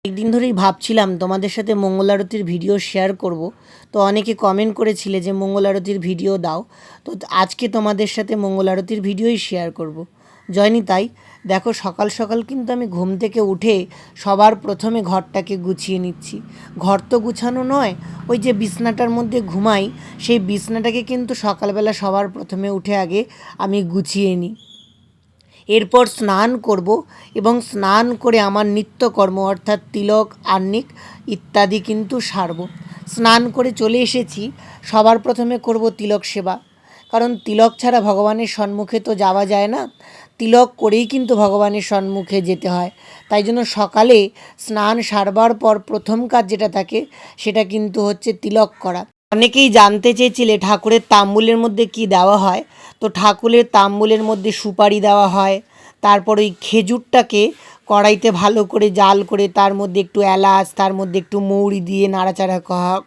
একদিন ধরেই ভাবছিলাম তোমাদের সাথে মঙ্গল আরতির ভিডিও শেয়ার করব। তো অনেকে কমেন্ট করেছিলে যে মঙ্গল আরতির ভিডিও দাও, তো আজকে তোমাদের সাথে মঙ্গল আরতির ভিডিওই শেয়ার করব। জয়নি তাই দেখো, সকাল সকাল কিন্তু আমি ঘুম থেকে উঠে সবার প্রথমে ঘরটাকে গুছিয়ে নিচ্ছি। ঘর তো গুছানো নয়, ওই যে বিছনাটার মধ্যে ঘুমাই সেই বিছনাটাকে কিন্তু সকালবেলা সবার প্রথমে উঠে আগে আমি গুছিয়ে নিই। এরপর স্নান করব এবং স্নান করে আমার নিত্যকর্ম অর্থাৎ তিলক আহ্নিক ইত্যাদি কিন্তু সারব। স্নান করে চলে এসেছি, সবার প্রথমে করব তিলক সেবা, কারণ তিলক ছাড়া ভগবানের সম্মুখে তো যাওয়া যায় না। তিলক করেই কিন্তু ভগবানের সম্মুখে যেতে হয়। তাই জন্য সকালে স্নান সারবার পর প্রথম কাজ যেটা থাকে সেটা কিন্তু হচ্ছে তিলক করা। অনেকেই জানতে চেয়েছিলে ঠাকুরের তাম্বুলের মধ্যে কি দেওয়া হয়। তো ঠাকুরের তাম্বুলের মধ্যে সুপারি দেওয়া হয়, তারপর ওই খেজুরটাকে কড়াইতে ভালো করে জাল করে তার মধ্যে একটু এলাচ, তার মধ্যে একটু মৌরি দিয়ে নাড়াচাড়া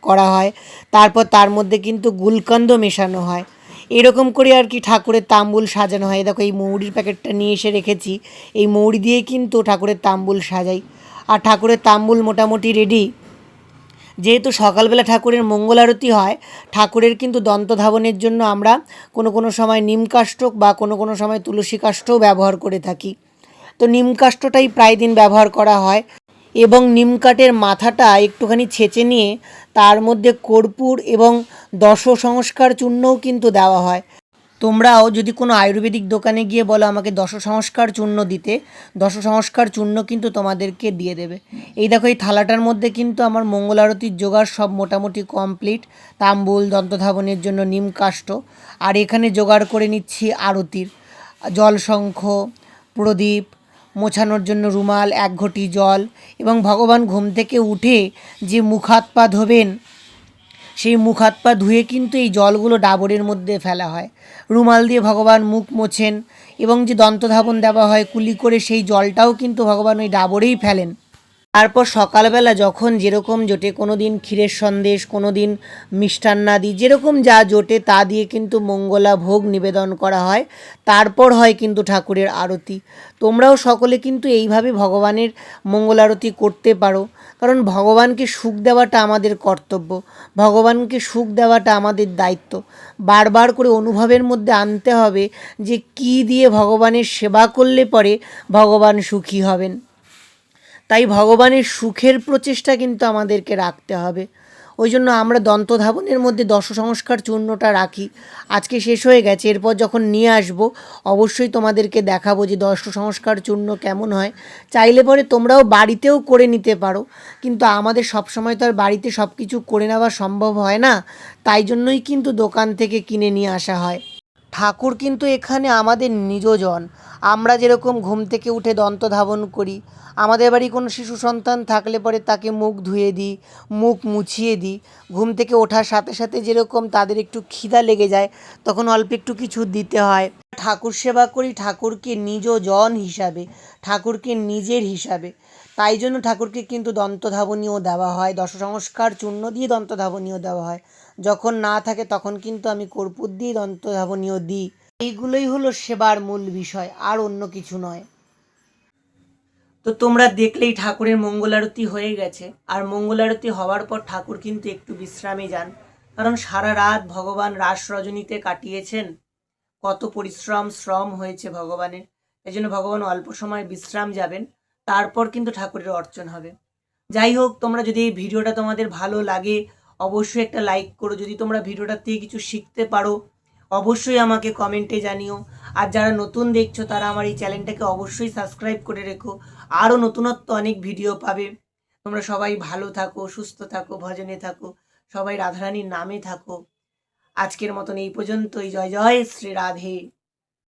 করা হয়। তারপর তার মধ্যে কিন্তু গুলকন্দ মেশানো হয়। এরকম করে আর কি ঠাকুরের তাম্বুল সাজানো হয়। দেখো এই মৌরির প্যাকেটটা নিয়ে এসে রেখেছি, এই মৌরি দিয়ে কিন্তু ঠাকুরের তাম্বুল সাজাই। আর ঠাকুরের তাম্বুল মোটামুটি রেডি। যেহেতু সকালবেলা ঠাকুরের মঙ্গল আরতি হয়, ঠাকুরের কিন্তু দন্তধাবনের জন্য আমরা কোনো কোনো সময় নিম কাষ্ঠ বা কোনো কোনো সময় তুলসী কাষ্ঠও ব্যবহার করে থাকি। তো নিম কাষ্ঠটাই প্রায় দিন ব্যবহার করা হয় এবং নিম কাঠের মাথাটা একটুখানি ছেঁচে নিয়ে তার মধ্যে কর্পূর এবং দশ সংস্কার চূর্ণও কিন্তু দেওয়া হয়। তোমরাও যদি কোনো আয়ুর্বেদিক দোকানে গিয়ে বলো আমাকে দশ সংস্কার চূর্ণ দিতে, দশ সংস্কার চূর্ণ কিন্তু তোমাদেরকে দিয়ে দেবে। এই দেখো এই থালাটার মধ্যে কিন্তু আমার মঙ্গল আরতির জোগাড় সব মোটামুটি কমপ্লিট। তাম্বুল, দন্তধাবনের জন্য নিম কাষ্ঠ, আর এখানে জোগাড় করে নিচ্ছি আরতির জলশঙ্খ, প্রদীপ, মোছানোর জন্য রুমাল, এক ঘটি জল, এবং ভগবান ঘুম থেকে উঠে যে মুখ হাত পা ধোবেন সেই মুখ হাত পা ধুয়ে কিন্তু এই জলগুলো ডাবরের মধ্যে ফেলা হয়। রুমাল দিয়ে ভগবান মুখ মোছেন এবং যে দন্তধাবন দেওয়া হয় কুলি করে সেই জলটাও কিন্তু ভগবান ওই ডাবরেই ফেলেন। তারপর সকালবেলা যখন যেরকম জোটে, কোনো দিন ক্ষীরের সন্দেশ, কোনো দিন মিষ্টান্নাদি, যেরকম যা জোটে তা দিয়ে কিন্তু মঙ্গলা ভোগ নিবেদন করা হয়। তারপর হয় কিন্তু ঠাকুরের আরতি। তোমরাও সকলে কিন্তু এইভাবে ভগবানের মঙ্গল আরতি করতে পারো, কারণ ভগবানকে সুখ দেওয়াটা আমাদের কর্তব্য, ভগবানকে সুখ দেওয়াটা আমাদের দায়িত্ব। বারবার করে অনুভবের মধ্যে আনতে হবে যে কী দিয়ে ভগবানের সেবা করলে পরে ভগবান সুখী হবেন। তাই ভগবানের সুখের প্রচেষ্টা কিন্তু আমাদেরকে রাখতে হবে। ওই জন্য আমরা দন্তধাবনের মধ্যে দশ সংস্কার চূর্ণটা রাখি। আজকে শেষ হয়ে গেছে, এরপর যখন নিয়ে আসবো অবশ্যই তোমাদেরকে দেখাবো যে দশ সংস্কার চূর্ণ কেমন হয়। চাইলে পরে তোমরাও বাড়িতেও করে নিতে পারো, কিন্তু আমাদের সবসময় তো আর বাড়িতে সব কিছু করে নেওয়া সম্ভব হয় না। তাই জন্যই কিন্তু দোকান থেকে কিনে নিয়ে আসা হয়। ঠাকুর কিন্তু এখানে আমাদের নিজজন। আমরা যেরকম ঘুম থেকে উঠে দন্তধাবন করি, আমাদের বাড়ি কোনো শিশু সন্তান থাকলে পরে তাকে মুখ ধুয়ে দিই, মুখ মুছিয়ে দিই। ঘুম থেকে ওঠার সাথে সাথে যেরকম তাদের একটু খিদা লেগে যায়, তখন অল্প একটু কিছু দিতে হয়। ঠাকুর সেবা করি ঠাকুরকে নিজজন হিসাবে, ঠাকুরকে নিজের হিসাবে। তাই জন্য ঠাকুরকে কিন্তু দন্তধাবনীও দেওয়া হয়, দশ সংস্কার চূর্ণ দিয়ে দন্তধাবনীও দেওয়া হয়। যখন না থাকে তখন কিন্তু আমি কর্পূর দিয়ে দন্তধাবনীও দিই। এইগুলোই হলো সেবার মূল বিষয়, আর অন্য কিছু নয়। তো তোমরা দেখলেই ঠাকুরের মঙ্গল আরতি হয়ে গেছে। আর মঙ্গল আরতি হওয়ার পর ঠাকুর কিন্তু একটু বিশ্রামে যান, কারণ সারা রাত ভগবান রাস রজনীতে কাটিয়েছেন। কত শ্রম হয়েছে ভগবানের। এই জন্য ভগবান অল্প সময় বিশ্রাম যাবেন, তারপর কিন্তু ঠাকুরের অর্চন হবে। যাই হোক, তোমরা যদি এই ভিডিওটা তোমাদের ভালো লাগে অবশ্যই একটা লাইক করো। যদি তোমরা ভিডিওটার থেকে কিছু শিখতে পারো অবশ্যই আমাকে কমেন্টে জানিও। আর যারা নতুন দেখছো তারা আমার এই চ্যানেলটাকে অবশ্যই সাবস্ক্রাইব করে রেখো, আরও নতুনত্ব অনেক ভিডিও পাবে। তোমরা সবাই ভালো থাকো, সুস্থ থাকো, ভজনে থাকো, সবাই রাধারানীর নামে থাকো। আজকের মতন এই পর্যন্তই। জয় জয় শ্রী রাধে।